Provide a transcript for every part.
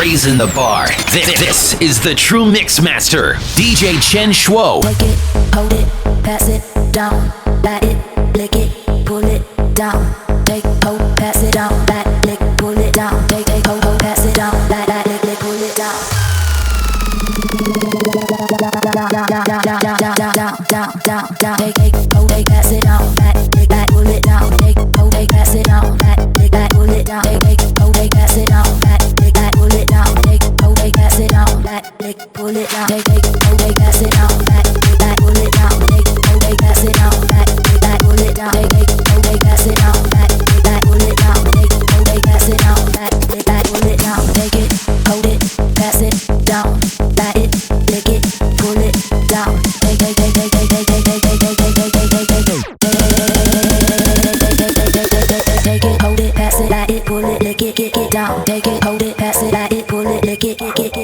raising the bar. This is the true mix master, DJ CHENSHR. Take it, hold it, pass it down, light it, lick it, pull it down. Take, hold, pass it down, light, lick, pull it down. Take, hold, pass it down, light, lick, pull it down. Down. Take, hold, pass it down, light, lick, pull it down. Take, hold, pass it down, light, lick, pull it down. Take, hold, pass it down, light, lick, pull it down. Take, hold, pass it down, light, lick, pull it down. Take, hold, pass it down, light, lick, pull it down. Take, hold, pass it down, light, lick, pull it down. Take, hold, pass it down, light, lick, pull it down. Take, hold, pass it down, light, lick, pull it down. Take it, hold it, pass it down, light it, lick it, pull it down. Take it, hold it, pass it down, light it, pull it, lick it, get down. Take it, hold it, pass it, light it, pull it, lick it, get it,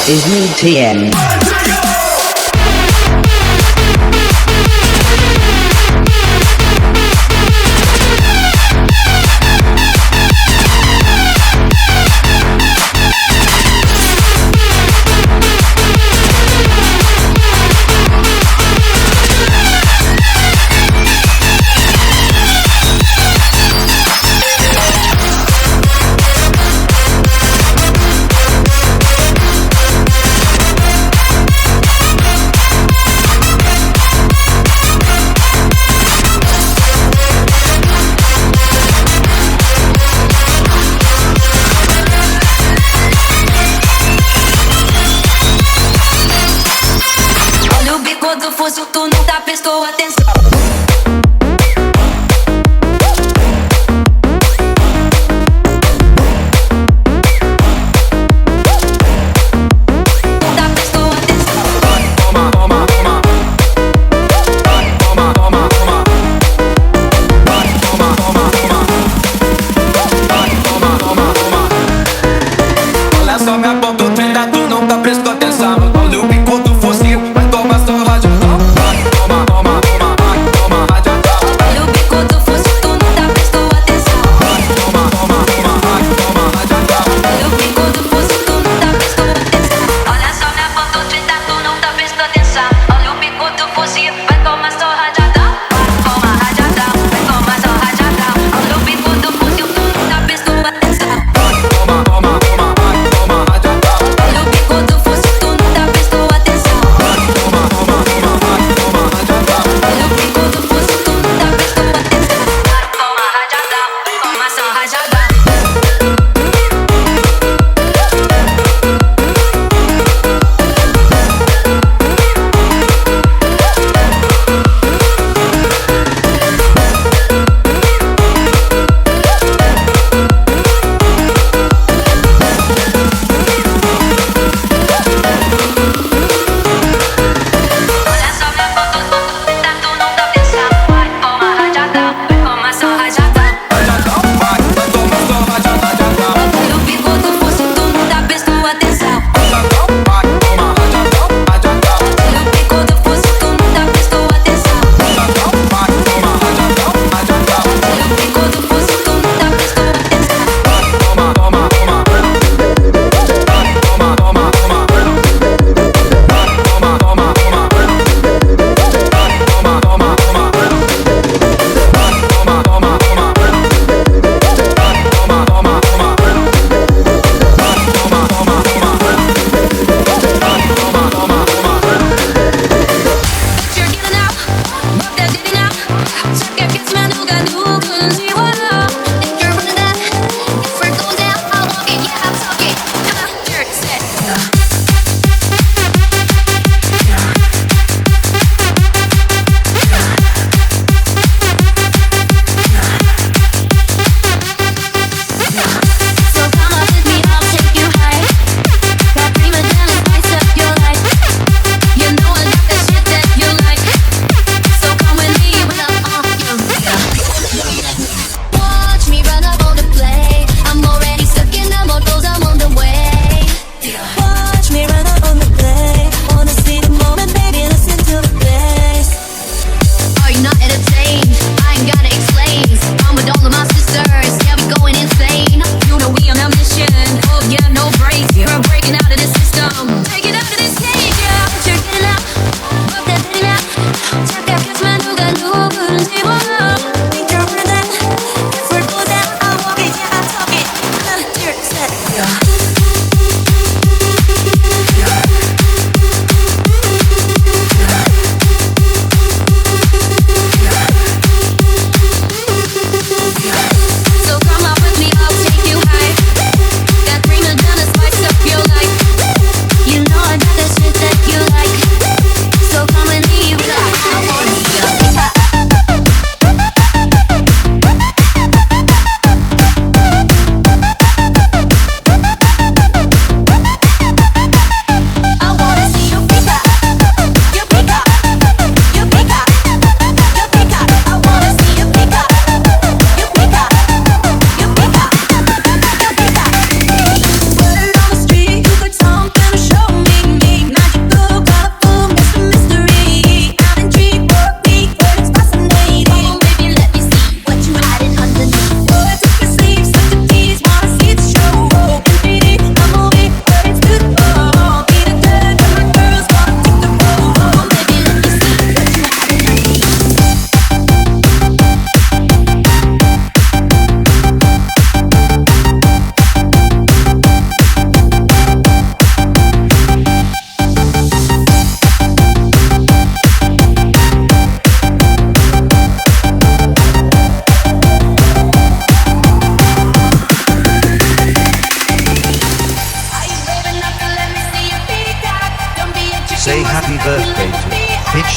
is me TM.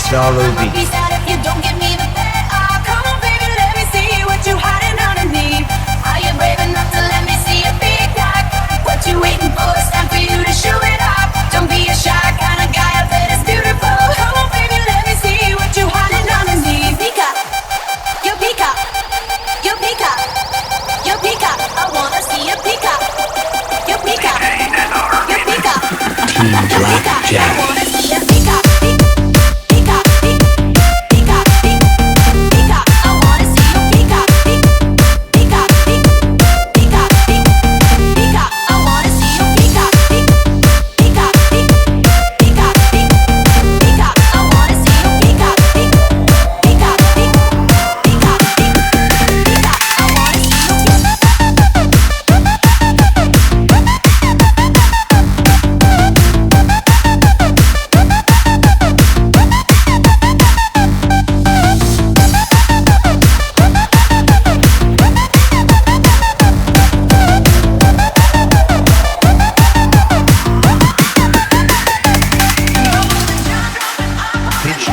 $1 beat. What you waiting for? It's time for you to show it off. Don't be a shy kind of guy. I bet it's beautiful. Come on, baby, let me see what you hiding underneath. Peacock, you peacock, you peacock, you peacock. I wanna see you peacock, you peacock, you peacock, Team Blackjack. I wanna see you peacock.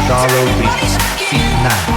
$1 beat. Seat 9.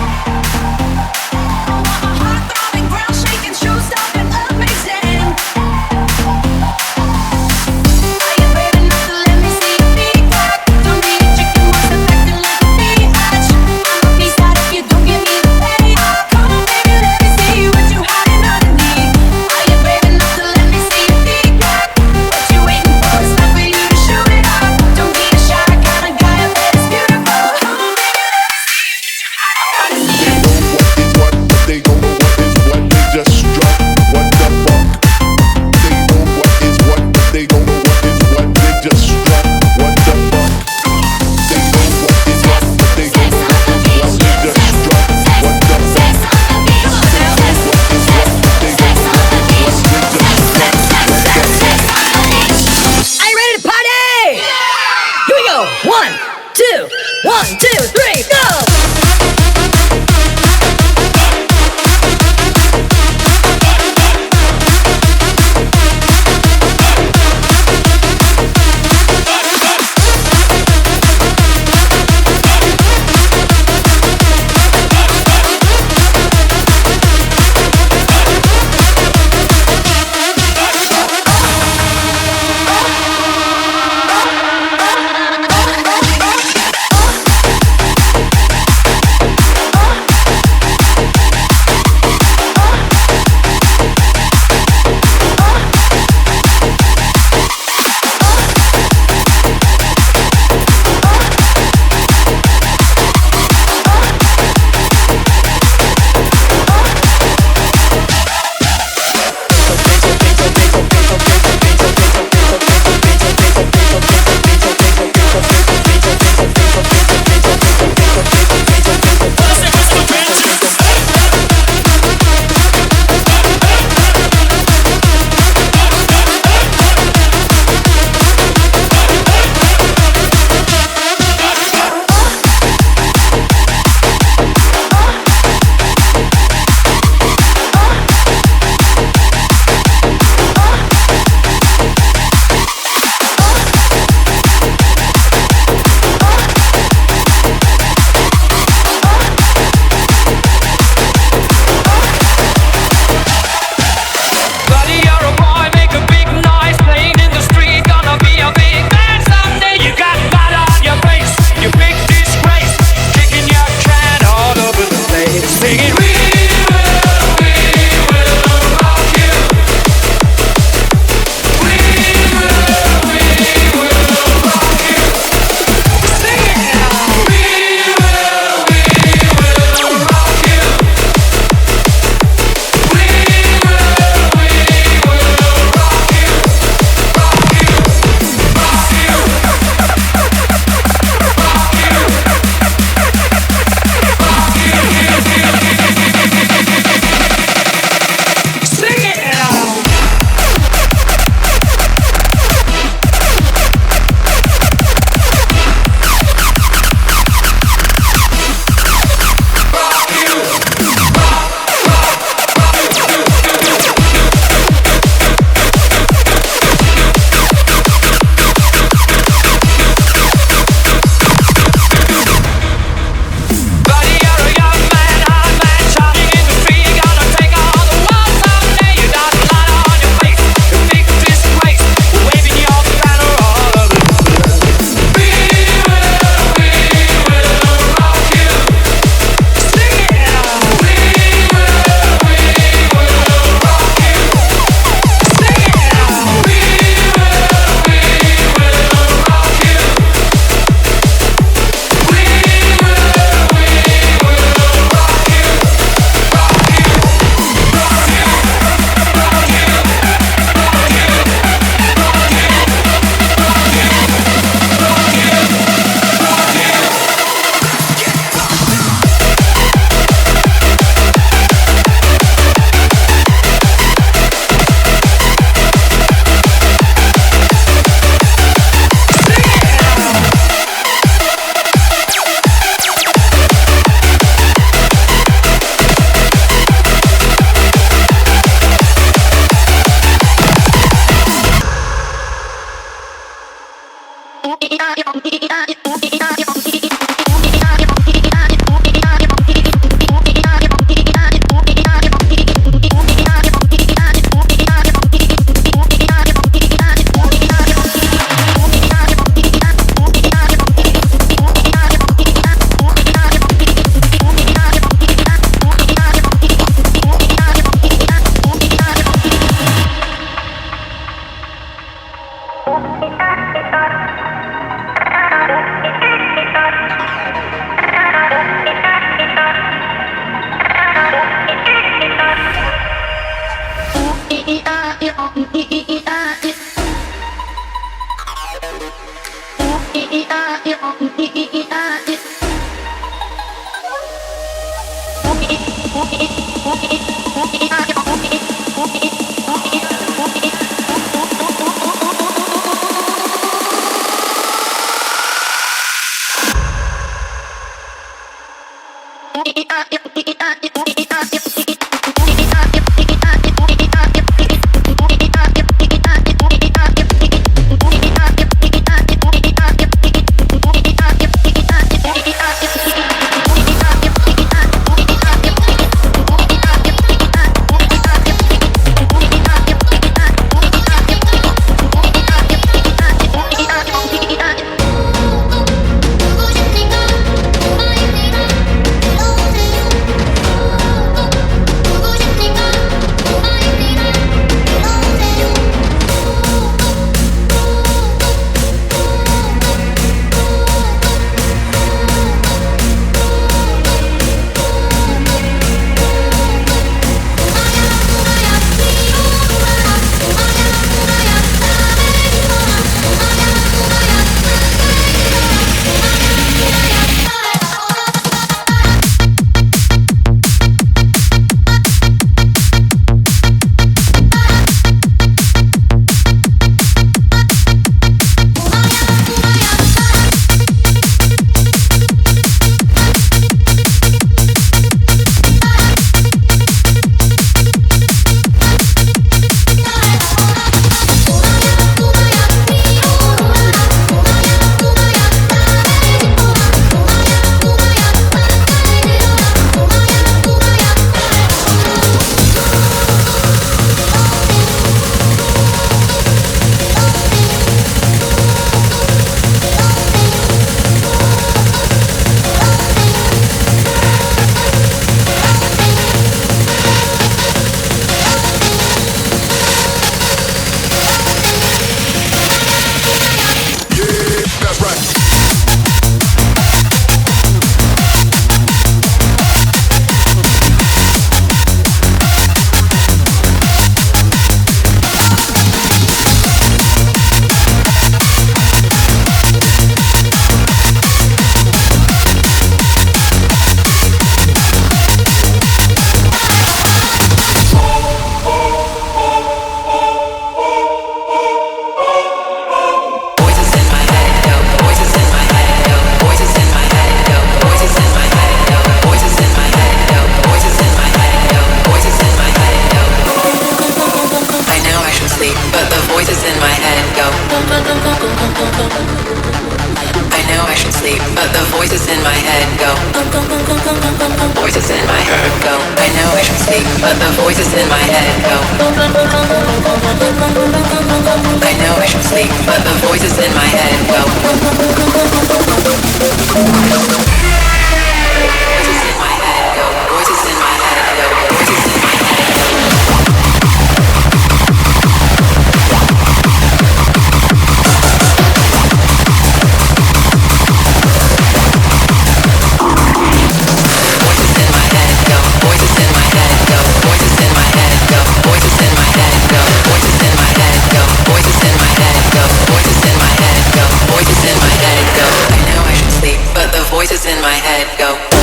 Go.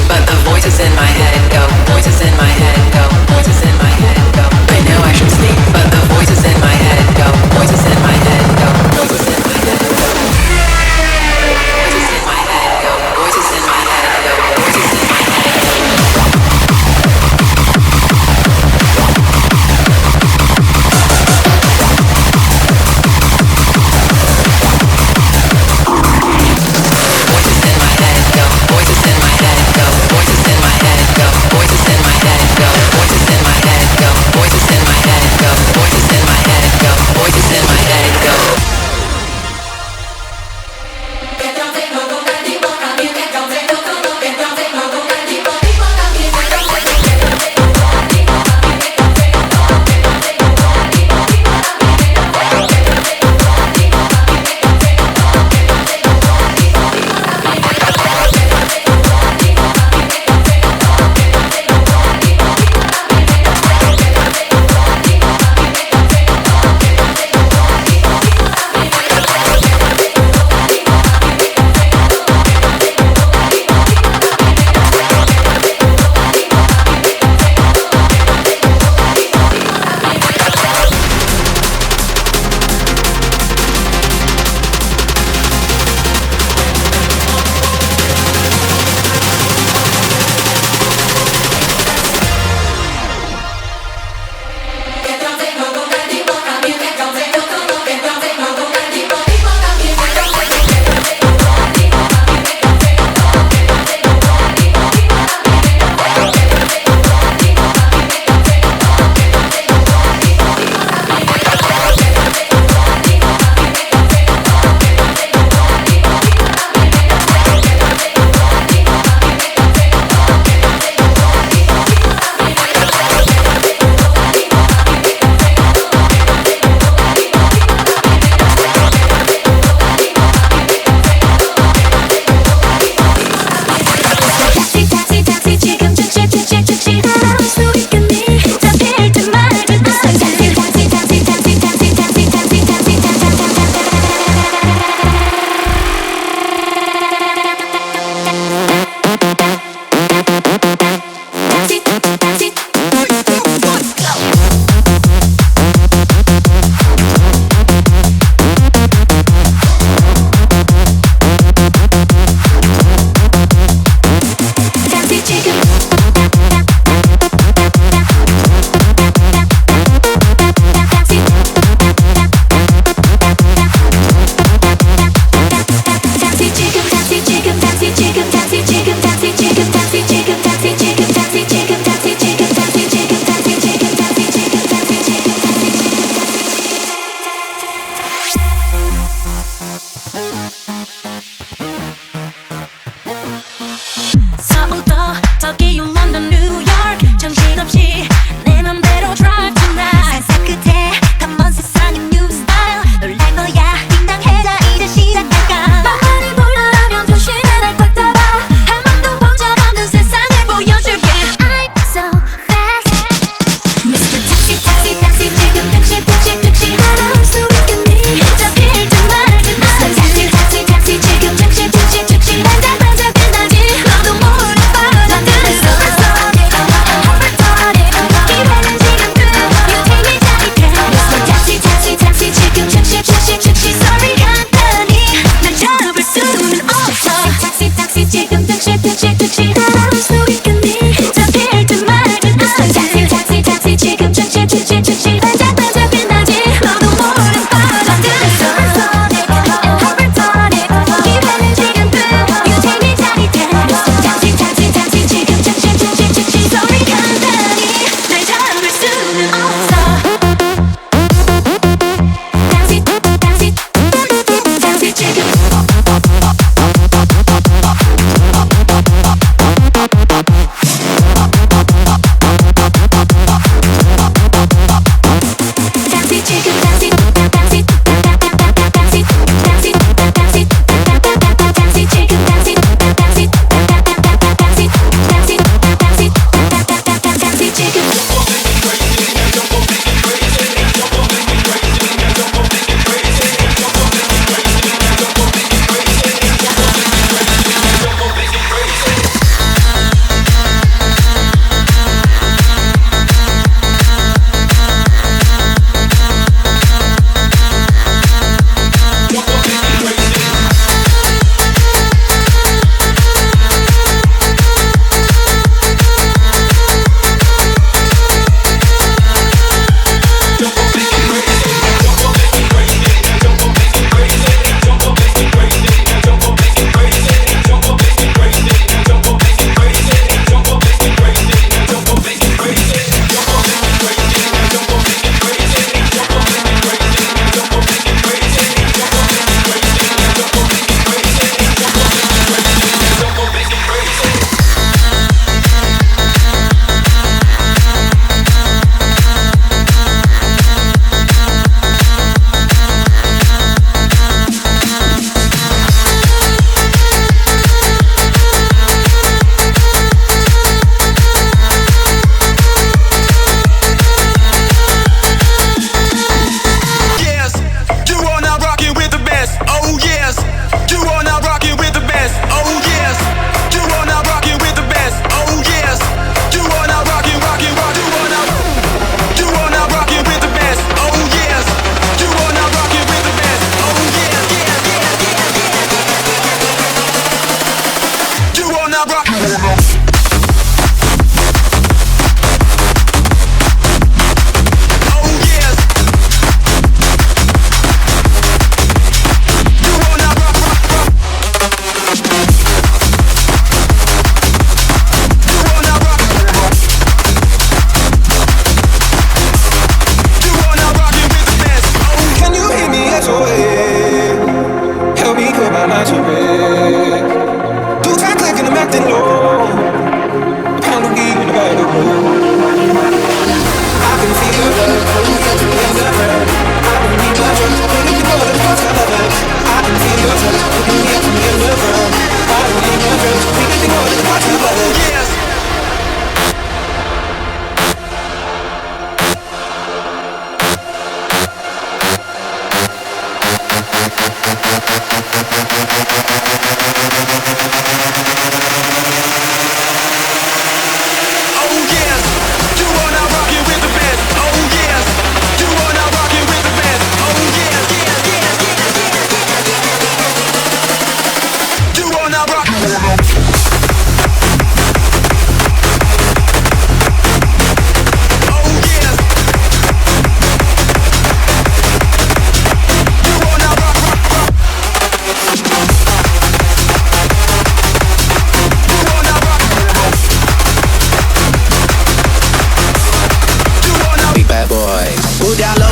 but the voices in my head go. Voices in my head go. Voices in my head go. I know I should sleep, but the voices in my head go. Voices in my head go. Voices in my head go. Voices in my head go. Voices in my head go. Voices in my head go. Voices in my head go. Voices in my head go. Voices in my head go. Voices in my head go.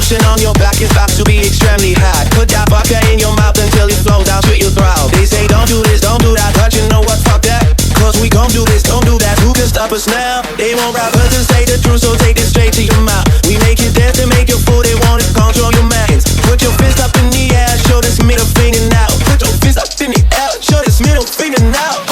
On your back, it's about to be extremely hot. Put that vodka in your mouth until it flows out to your throat. They say don't do this, don't do that, but you know what, fuck that. Cause we gon' do this, don't do that, who can stop us now? They won't rap us to say the truth, so take this straight to your mouth. We make you dance to make you fool, they wanna control your minds. Put your fist up in the air, show this middle finger now. Put your fist up in the air, show this middle finger now.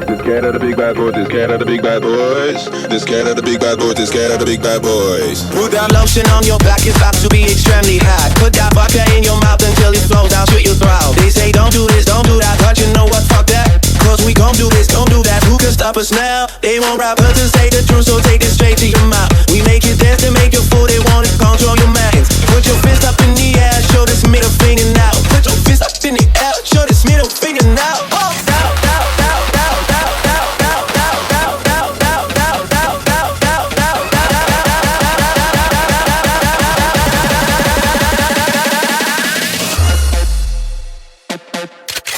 This cat of the big bad boys, this cat of the big bad boys, this cat of the big bad boys, this cat of the big bad boys. Put that lotion on your back, it's about to be extremely hot. Put that vodka in your mouth until it flows down to your throat. They say don't do this, don't do that, but you know what, fuck that. Cause we gon' do this, don't do that, who can stop us now? They won't rap us to say the truth, so take this straight to your mouth. We make you dance to make you fool, they wanna control your minds. Put your fist up in the air, show this middle finger now. Put your fist up in the air, show this middle finger now.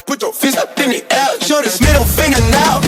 Put your fist up in the air, show this middle finger now.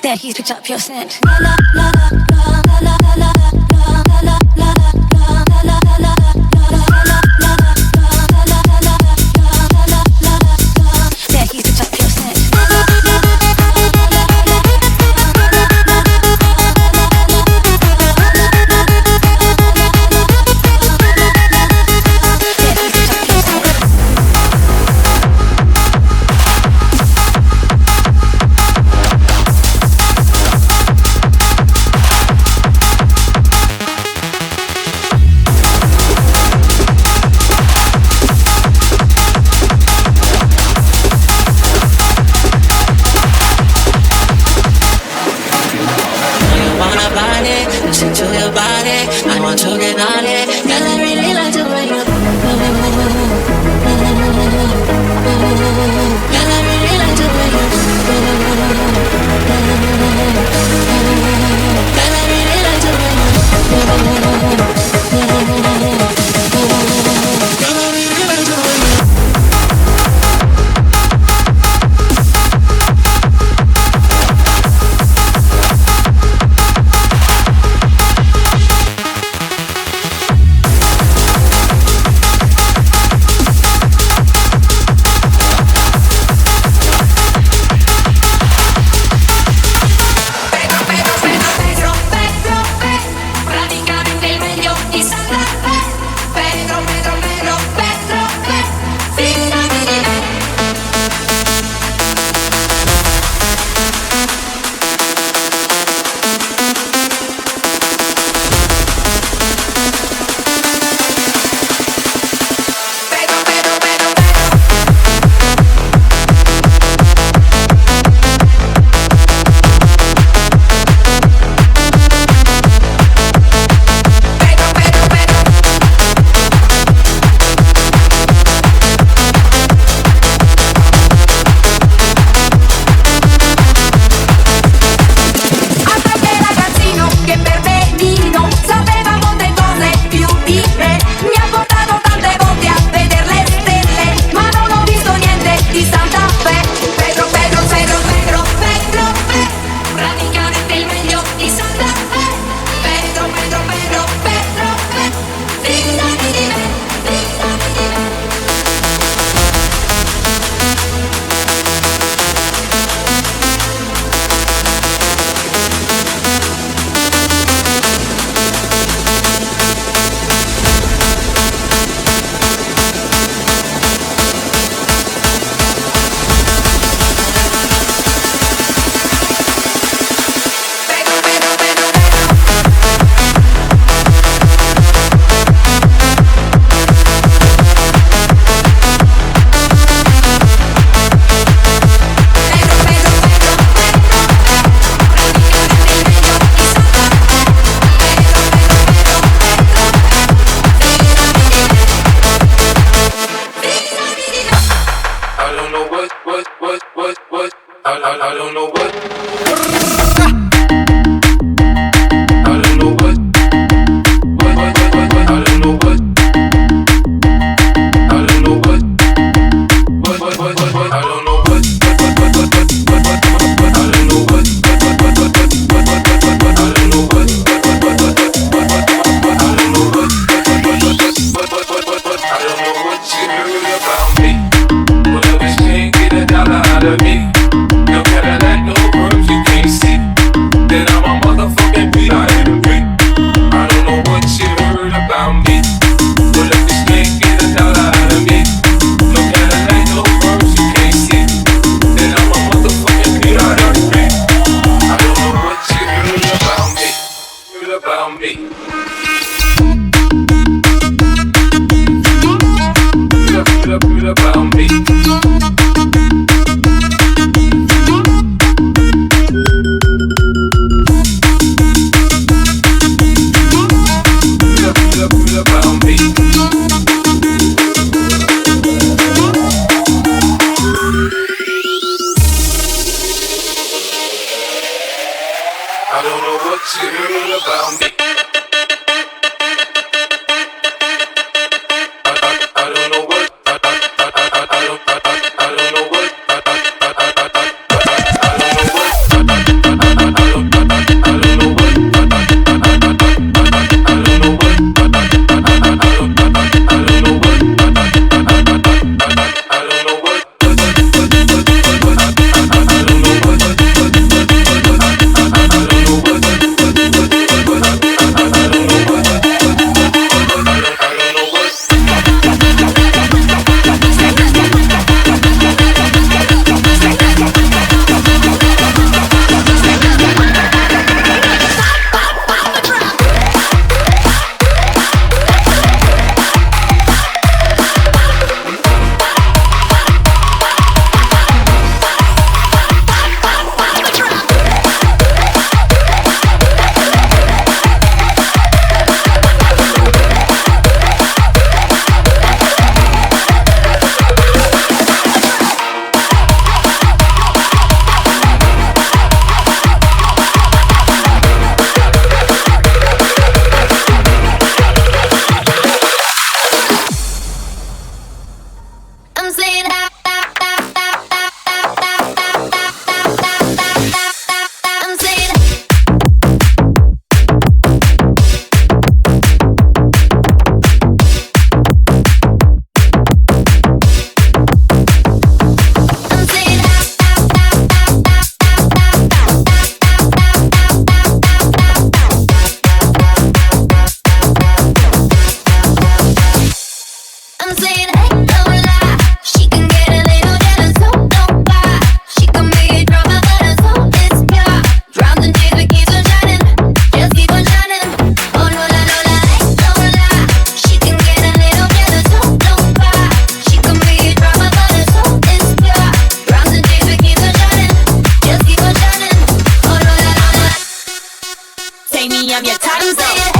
that he's picked up your scent. me I'm your title zone.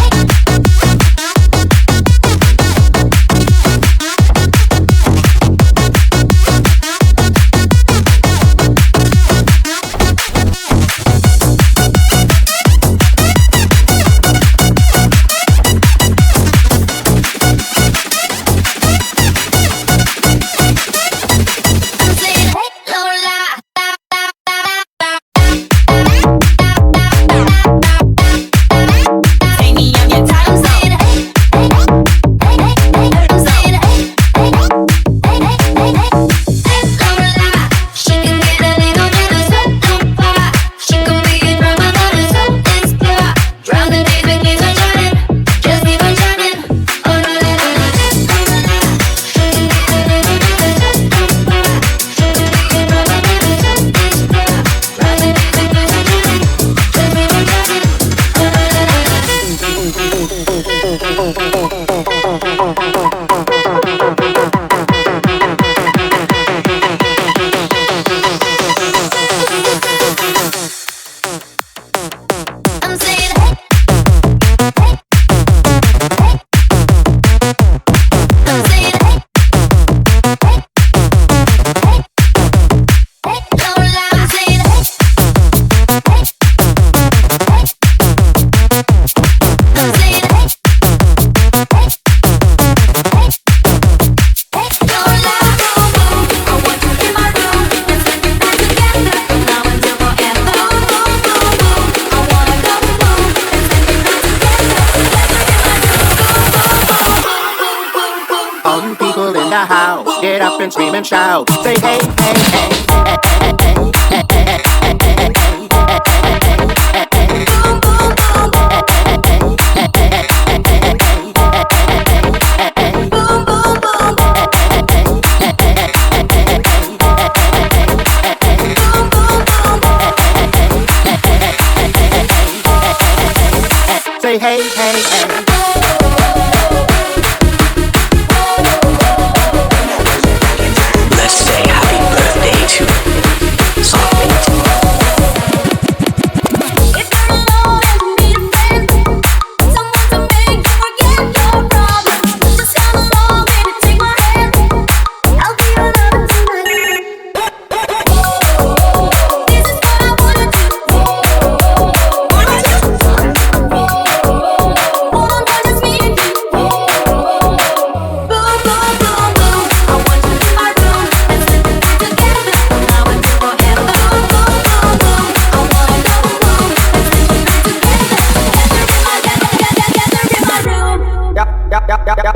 Get up and scream and shout. Say hey, hey, hey, hey, hey, hey, say hey, hey, hey.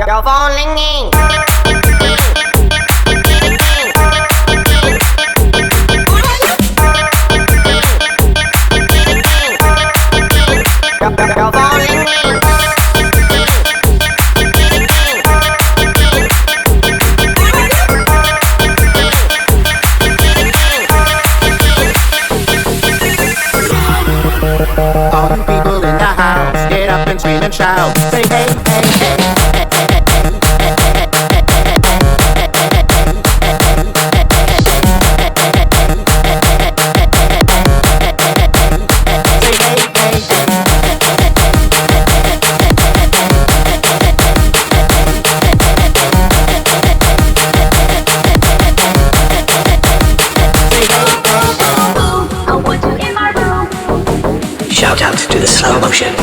Your phone ringing. Your phone ringing. All the people in the house, get up and scream and shout. Say hey, hey, hey. Shout out to the slow motion.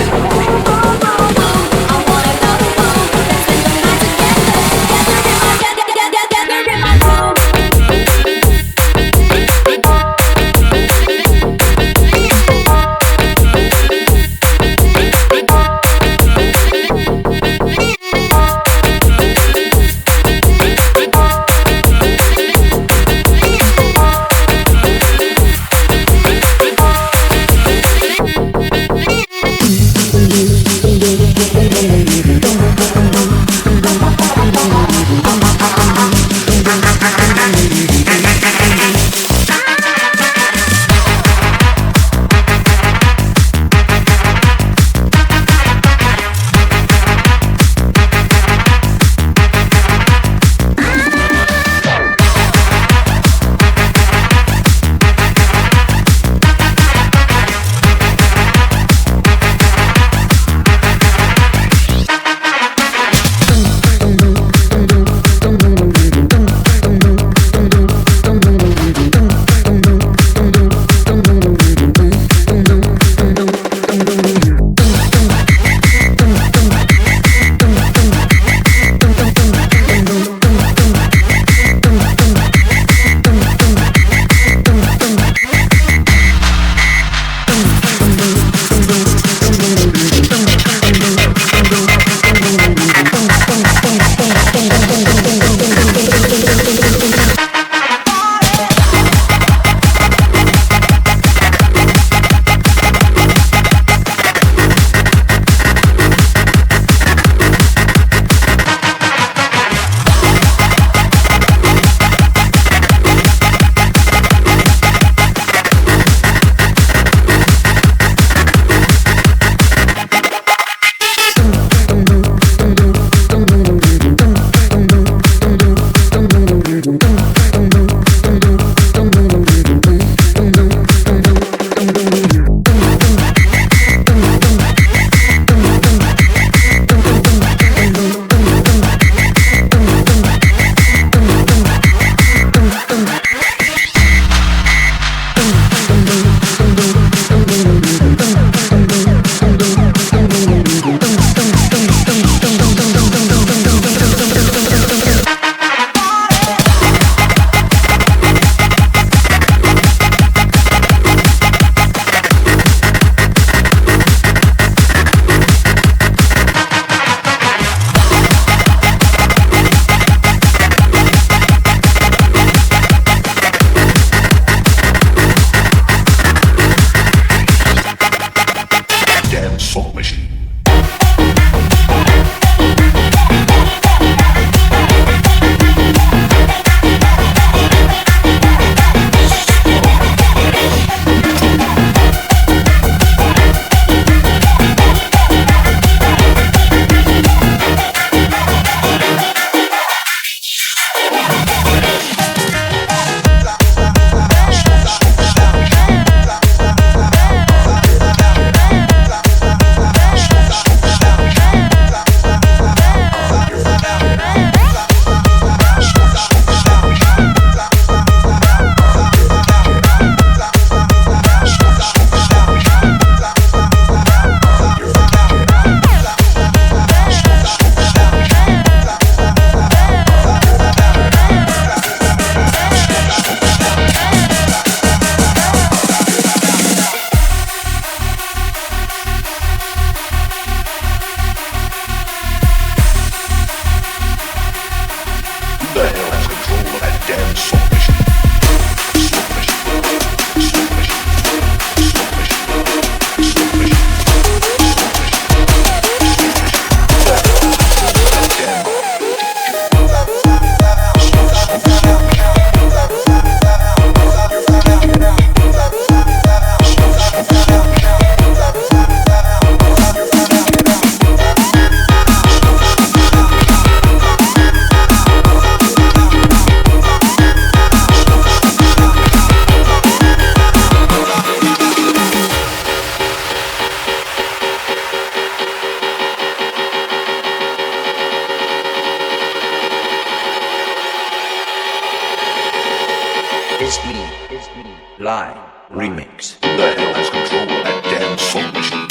Live Remix. Who the hell has control of that damn phone machine?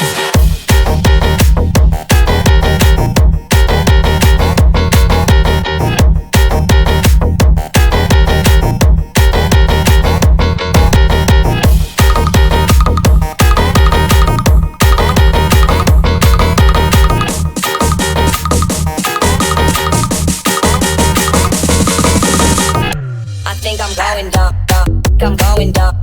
Going down, I'm going down,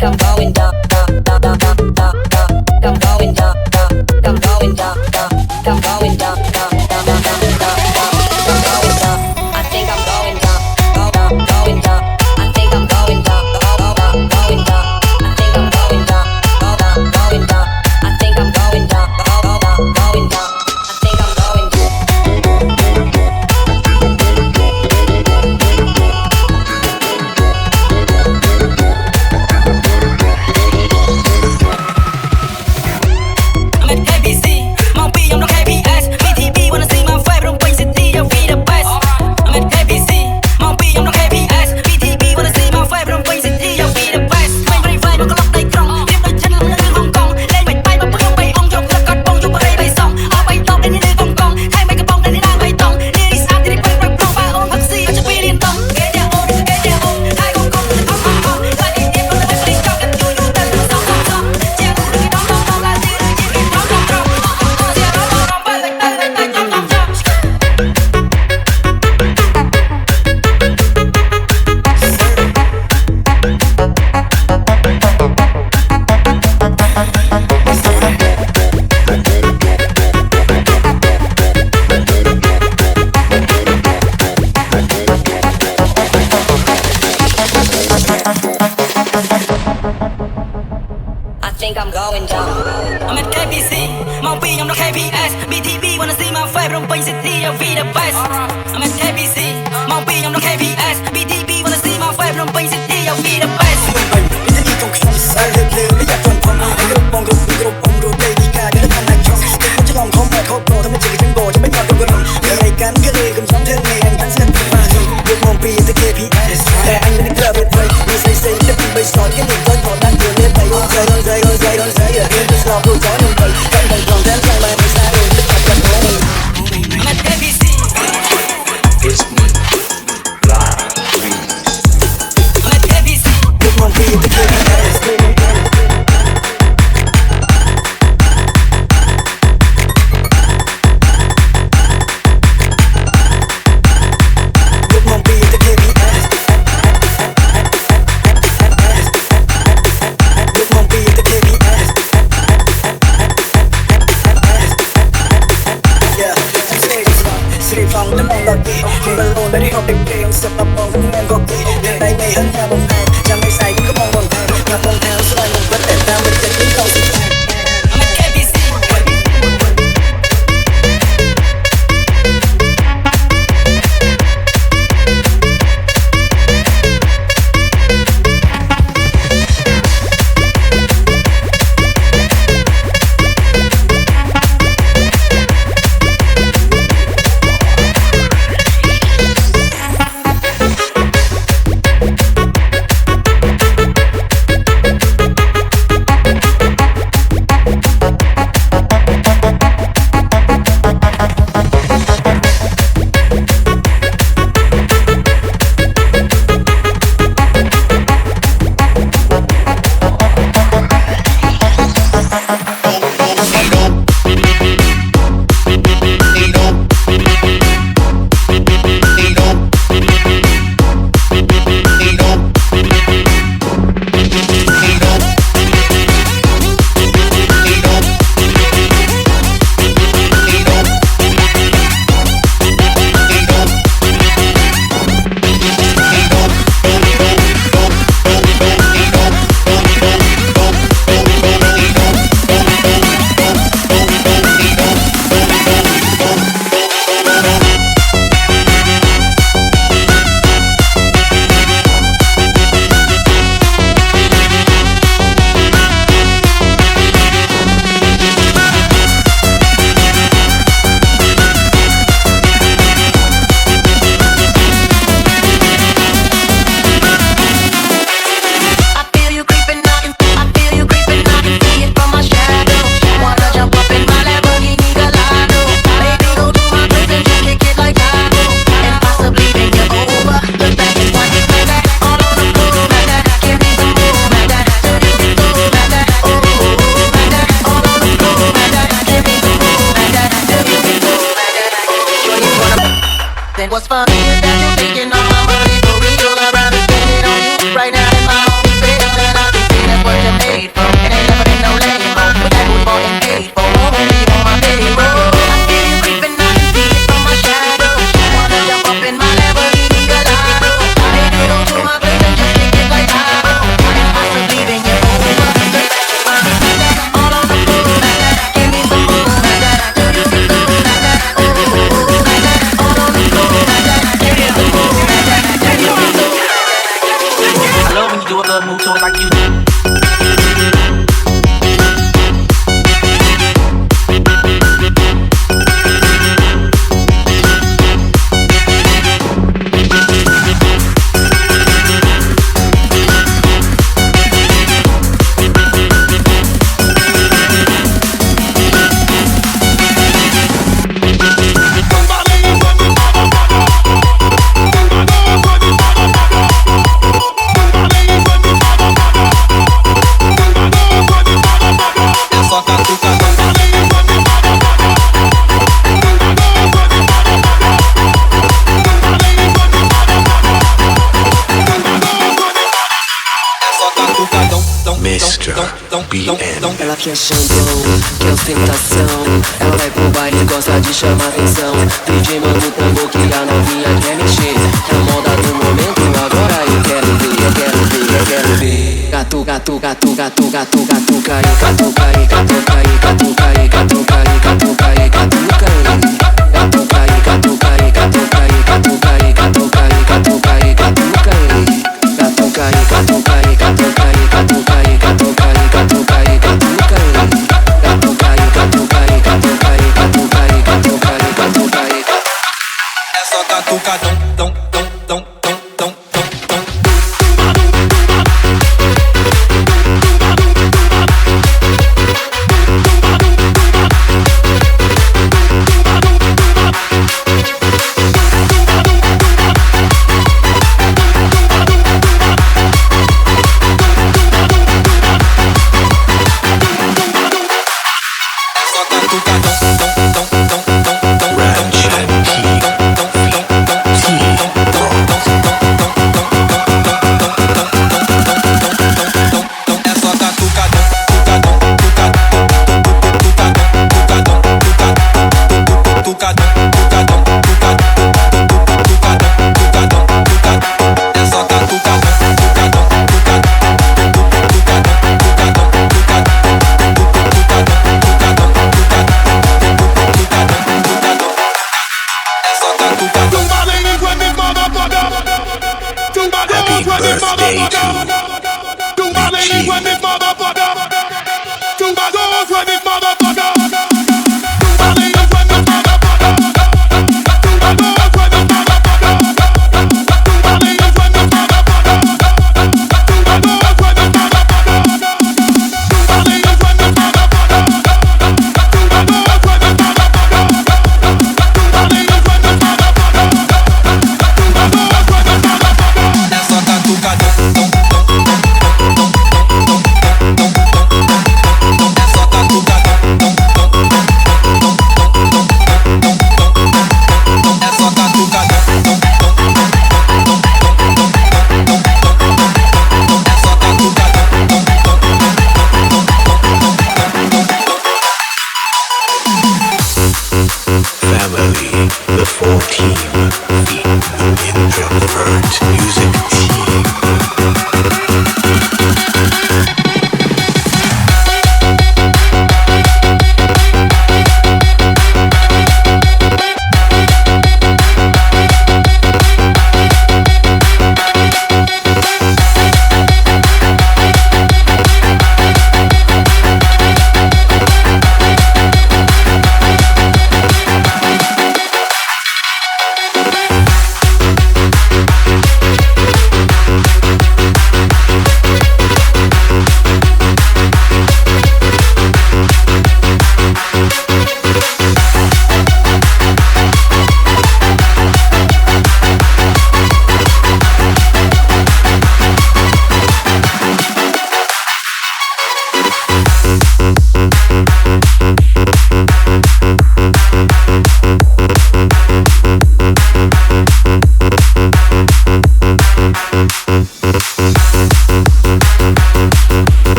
I'm going down, I'm going down, I'm going down, I'm going down, I'm going down, I'm going down, I'm going down, I'm going down, I'm going down, I'm going down, I think I'm going down, going down, I think I'm going down, going down, I think I'm going down, going down, I think I'm going down, going down, I think I'm going down. I'm at KBC, Mong B, I'm no KPS. BTB wanna see my vibe, don't waste it, you'll be the best. I'm at KBC, Mong B, I'm no KPS. BTB wanna see my vibe, don't waste it, you'll be the best. Quay vào đây vai, nó có lóc tay trong, tiếp đôi chân lưng lên Hong Kong. Lên mày bay mà bước không bay ông, dọc là cọt bông, dù vào đây bay xong. Ở bay tông đến đi vòng cong, thay mấy cái bông đến đi đang bay tông. Đi xa thì đi bay rap bông, ba ôm hấp xì ở cho bi liên tông. Ghé đeo ô, đừng ghé đeo ô, hai con không, lại đi tiếp vào đây đi trong cái chui lũ tên lũ sông sông sông. Che lũ đừng cái đóng đóng là đi đi chỉ cái đóng đóng đóng. Che đóng đóng đóng bay tay trong trong trong. I think I'm going down. I'm at KBC, Mong B, I'm no KPS. BTB wanna see my vibe, don't waste it, you'll be the best. I'm at KBC, Mong B, I'm no KPS. BTB wanna see my vibe, don't waste it, you'll be the best. I'm at KBC. It's me. Live Remix. I'm at KBC. I'm at KBC. nothing. What's funny is that you're taking all my money for real. I'd rather spend it on you right now in my own face. And I can see that's what you're made for. And ain't never been no lame-o, but that was bought and paid for. Won't be on my payroll. I see you creeping, I can see it from my shadow. You wanna jump up in my Lamborghini Gallardo? Take it on to my place and just kick it like Ivo. And I was leaving you over. All on the floor, give me some more. Dirty things on that. Oh, all on the floor, give me some more. I love when you do a little move to it like you do. Ela quer shampoo, quer ostentação. Ela vai pro baile e gosta de chamar atenção. DJ manda o tambor que a novinha quer mexer. É a moda do momento, agora eu quero ver, eu quero ver, eu quero ver. Gatu, gatu, gatu, gatu, gatu, gatu, cai, gatu, cai, gatu, cai, gatu, cai, gatu, cai, gatu, cai, gatu, cai. Gatu cai, gatu cai, gatu cai, gatu cai, gatu cai, gatu cai, gatu cai. Gatu cai, gatu cai, gatu cai, gatu cai, gatu cai, gatu cai, gatu cai. Gatu cai, gatu cai, gatu cai, gatu cai, gatu cai, gatu cai. É só catucadão, dom, dom, dom, dom, dom, dom, dom.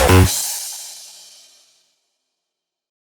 Bye.